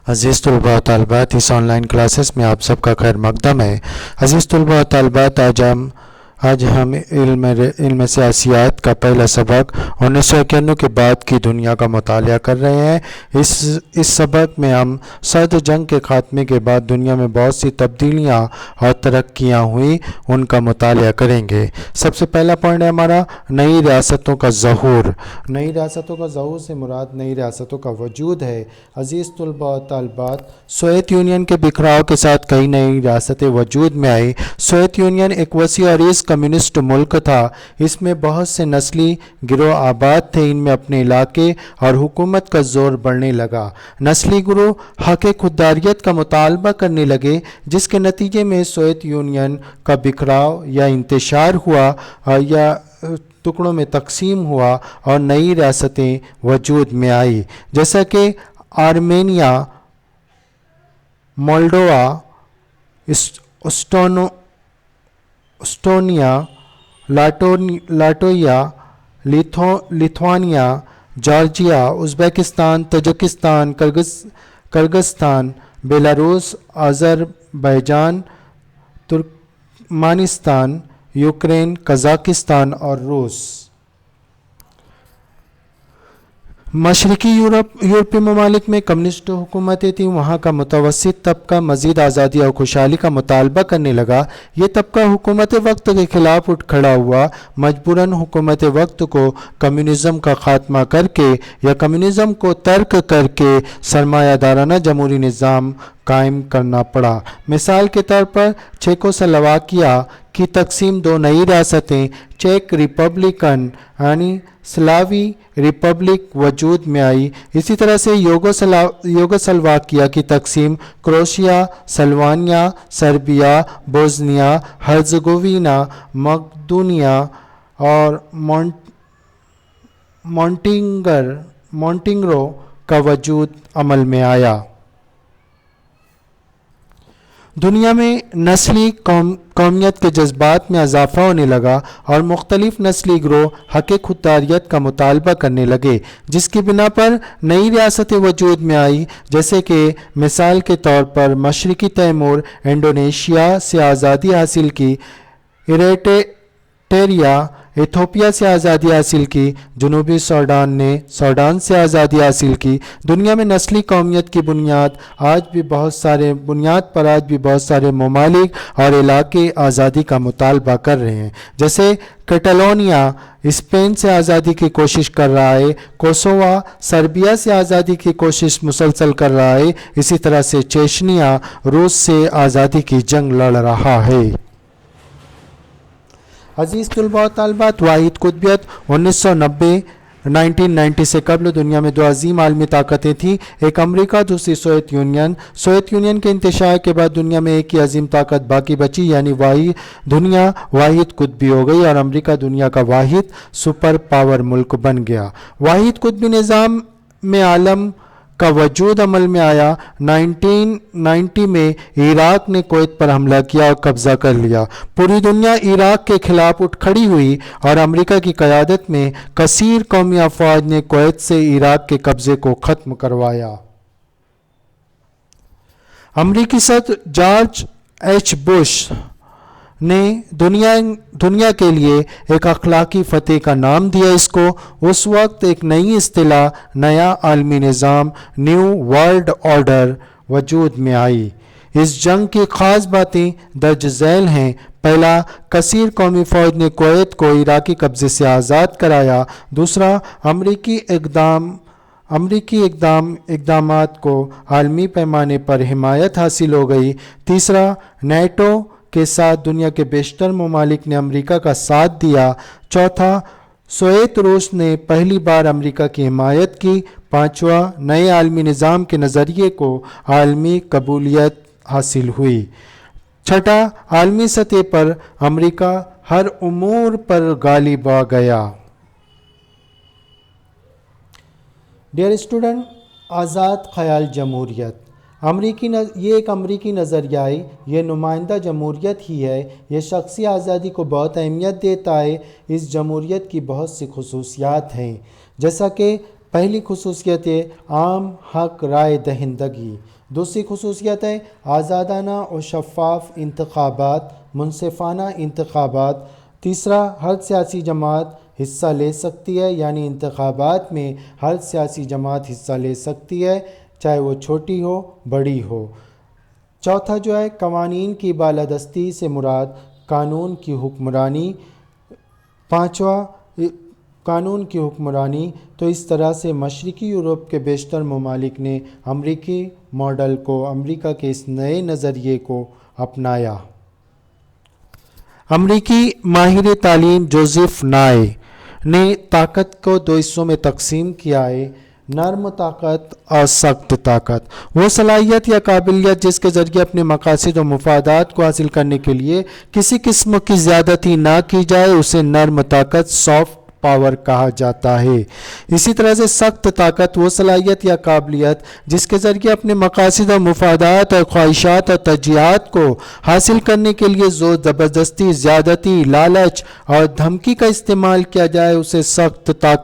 عزیز طلباء و طالبات، اس آن لائن کلاسز میں آپ سب کا خیر مقدم ہے۔ عزیز طلباء و طالبات، آج ہم علم سیاسیات کا پہلا سبق 1991 کے بعد کی دنیا کا مطالعہ کر رہے ہیں۔ اس سبق میں ہم سرد جنگ کے خاتمے کے بعد دنیا میں بہت سی تبدیلیاں اور ترقیاں ہوئیں، ان کا مطالعہ کریں گے۔ سب سے پہلا پوائنٹ ہے ہمارا نئی ریاستوں کا ظہور۔ نئی ریاستوں کا ظہور سے مراد نئی ریاستوں کا وجود ہے۔ عزیز طلباء و طالبات، سوویت یونین کے بکھراؤ کے ساتھ کئی نئی ریاستیں وجود میں آئی۔ سوویت یونین ایک وسیع اور عریض کمیونسٹ ملک تھا۔ اس میں بہت سے نسلی گروہ آباد تھے۔ ان میں اپنے علاقے اور حکومت کا زور بڑھنے لگا۔ نسلی گروہ حق خودداریت کا مطالبہ کرنے لگے، جس کے نتیجے میں سوویت یونین کا بکھراؤ یا انتشار ہوا یا ٹکڑوں میں تقسیم ہوا اور نئی ریاستیں وجود میں آئی، جیسا کہ Armenia, Moldova, Estonia, Latvia, Lithuania, Georgia, Uzbekistan, Tajikistan, Kyrgyzstan, Belarus, Azerbaijan, Turkmenistan, Ukraine, Kazakhstan اور روس۔ مشرقی یورپی ممالک میں کمیونسٹ حکومتیں تھیں۔ وہاں کا متوسط طبقہ مزید آزادی اور خوشحالی کا مطالبہ کرنے لگا۔ یہ طبقہ حکومت وقت کے خلاف اٹھ کھڑا ہوا۔ مجبوراً حکومت وقت کو کمیونزم کا خاتمہ کر کے یا کمیونزم کو ترک کر کے سرمایہ دارانہ جمہوری نظام قائم کرنا پڑا۔ مثال کے طور پر چیکوسلواکیہ کی تقسیم دو نئی ریاستیں چیک ریپبلکن یعنی سلاوی ریپبلک وجود میں آئی۔ اسی طرح سے یوگوسلاویکیا کی تقسیم کروشیا، سلوانیا، سربیا، بوسنیا ہرزیگووینا، مقدونیہ اور مونٹینیگرو کا وجود عمل میں آیا۔ دنیا میں نسلی قومیت کے جذبات میں اضافہ ہونے لگا اور مختلف نسلی گروہ حق خودداریت کا مطالبہ کرنے لگے، جس کی بنا پر نئی ریاستیں وجود میں آئی، جیسے کہ مثال کے طور پر مشرقی تیمور انڈونیشیا سے آزادی حاصل کی، ایریٹریا ایتھوپیا سے آزادی حاصل کی، جنوبی سوڈان نے سوڈان سے آزادی حاصل کی۔ دنیا میں نسلی قومیت کی بنیاد پر آج بھی بہت سارے ممالک اور علاقے آزادی کا مطالبہ کر رہے ہیں، جیسے کیٹالونیا اسپین سے آزادی کی کوشش کر رہا ہے، کوسووا سربیا سے آزادی کی کوشش مسلسل کر رہا ہے، اسی طرح سے چیچنیا روس سے آزادی کی جنگ لڑ رہا ہے۔ عزیز طلباء و طالبات، واحد قطبیت 1990 سے قبل دنیا میں دو عظیم عالمی طاقتیں تھیں، ایک امریکہ، دوسری سوویت یونین۔ سوویت یونین کے انتشار کے بعد دنیا میں ایک ہی عظیم طاقت باقی بچی، یعنی دنیا واحد قطبی ہو گئی اور امریکہ دنیا کا واحد سپر پاور ملک بن گیا۔ واحد قطبی نظام میں عالم کا وجود عمل میں آیا۔ 1990 میں عراق نے کویت پر حملہ کیا اور قبضہ کر لیا۔ پوری دنیا عراق کے خلاف اٹھ کھڑی ہوئی اور امریکہ کی قیادت میں کثیر قومی افواج نے کویت سے عراق کے قبضے کو ختم کروایا۔ امریکی صدر جارج ایچ بش نے دنیا کے لیے ایک اخلاقی فتح کا نام دیا اس کو۔ اس وقت ایک نئی اصطلاح، نیا عالمی نظام، نیو ورلڈ آرڈر وجود میں آئی۔ اس جنگ کی خاص باتیں درج ذیل ہیں۔ پہلا، کثیر قومی فوج نے کویت کو عراقی قبضے سے آزاد کرایا۔ دوسرا، امریکی اقدامات کو عالمی پیمانے پر حمایت حاصل ہو گئی۔ تیسرا، نیٹو کے ساتھ دنیا کے بیشتر ممالک نے امریکہ کا ساتھ دیا۔ چوتھا، سوویت روس نے پہلی بار امریکہ کی حمایت کی۔ پانچواں، نئے عالمی نظام کے نظریے کو عالمی قبولیت حاصل ہوئی۔ چھٹا، عالمی سطح پر امریکہ ہر امور پر غالب آ گیا۔ ڈیئر اسٹوڈنٹ، آزاد خیال جمہوریت یہ ایک امریکی نظریہ ہے۔ یہ نمائندہ جمہوریت ہی ہے۔ یہ شخصی آزادی کو بہت اہمیت دیتا ہے۔ اس جمہوریت کی بہت سی خصوصیات ہیں، جیسا کہ پہلی خصوصیت ہے عام حق رائے دہندگی، دوسری خصوصیت ہے آزادانہ اور شفاف انتخابات، منصفانہ انتخابات، تیسرا ہر سیاسی جماعت حصہ لے سکتی ہے، یعنی انتخابات میں ہر سیاسی جماعت حصہ لے سکتی ہے چاہے وہ چھوٹی ہو بڑی ہو۔ چوتھا جو ہے قوانین کی بالادستی سے مراد قانون کی حکمرانی، پانچواں قانون کی حکمرانی۔ تو اس طرح سے مشرقی یورپ کے بیشتر ممالک نے امریکی ماڈل کو، امریکہ کے اس نئے نظریے کو اپنایا۔ امریکی ماہر تعلیم جوزف نائے نے طاقت کو دو حصوں میں تقسیم کیا ہے، نرم طاقت اور سخت طاقت۔ وہ صلاحیت یا قابلیت جس کے ذریعے اپنے مقاصد و مفادات کو حاصل کرنے کے لیے کسی قسم کی زیادتی نہ کی جائے اسے نرم طاقت، سافٹ پاور کہا جاتا ہے۔ اسی طرح سے سخت طاقت وہ صلاحیت یا قابلیت جس کے ذریعے اپنے مقاصد و مفادات اور خواہشات اور ترجیحات کو حاصل کرنے کے لیے زور زبردستی، زیادتی، لالچ اور دھمکی کا استعمال کیا جائے اسے سخت طاقت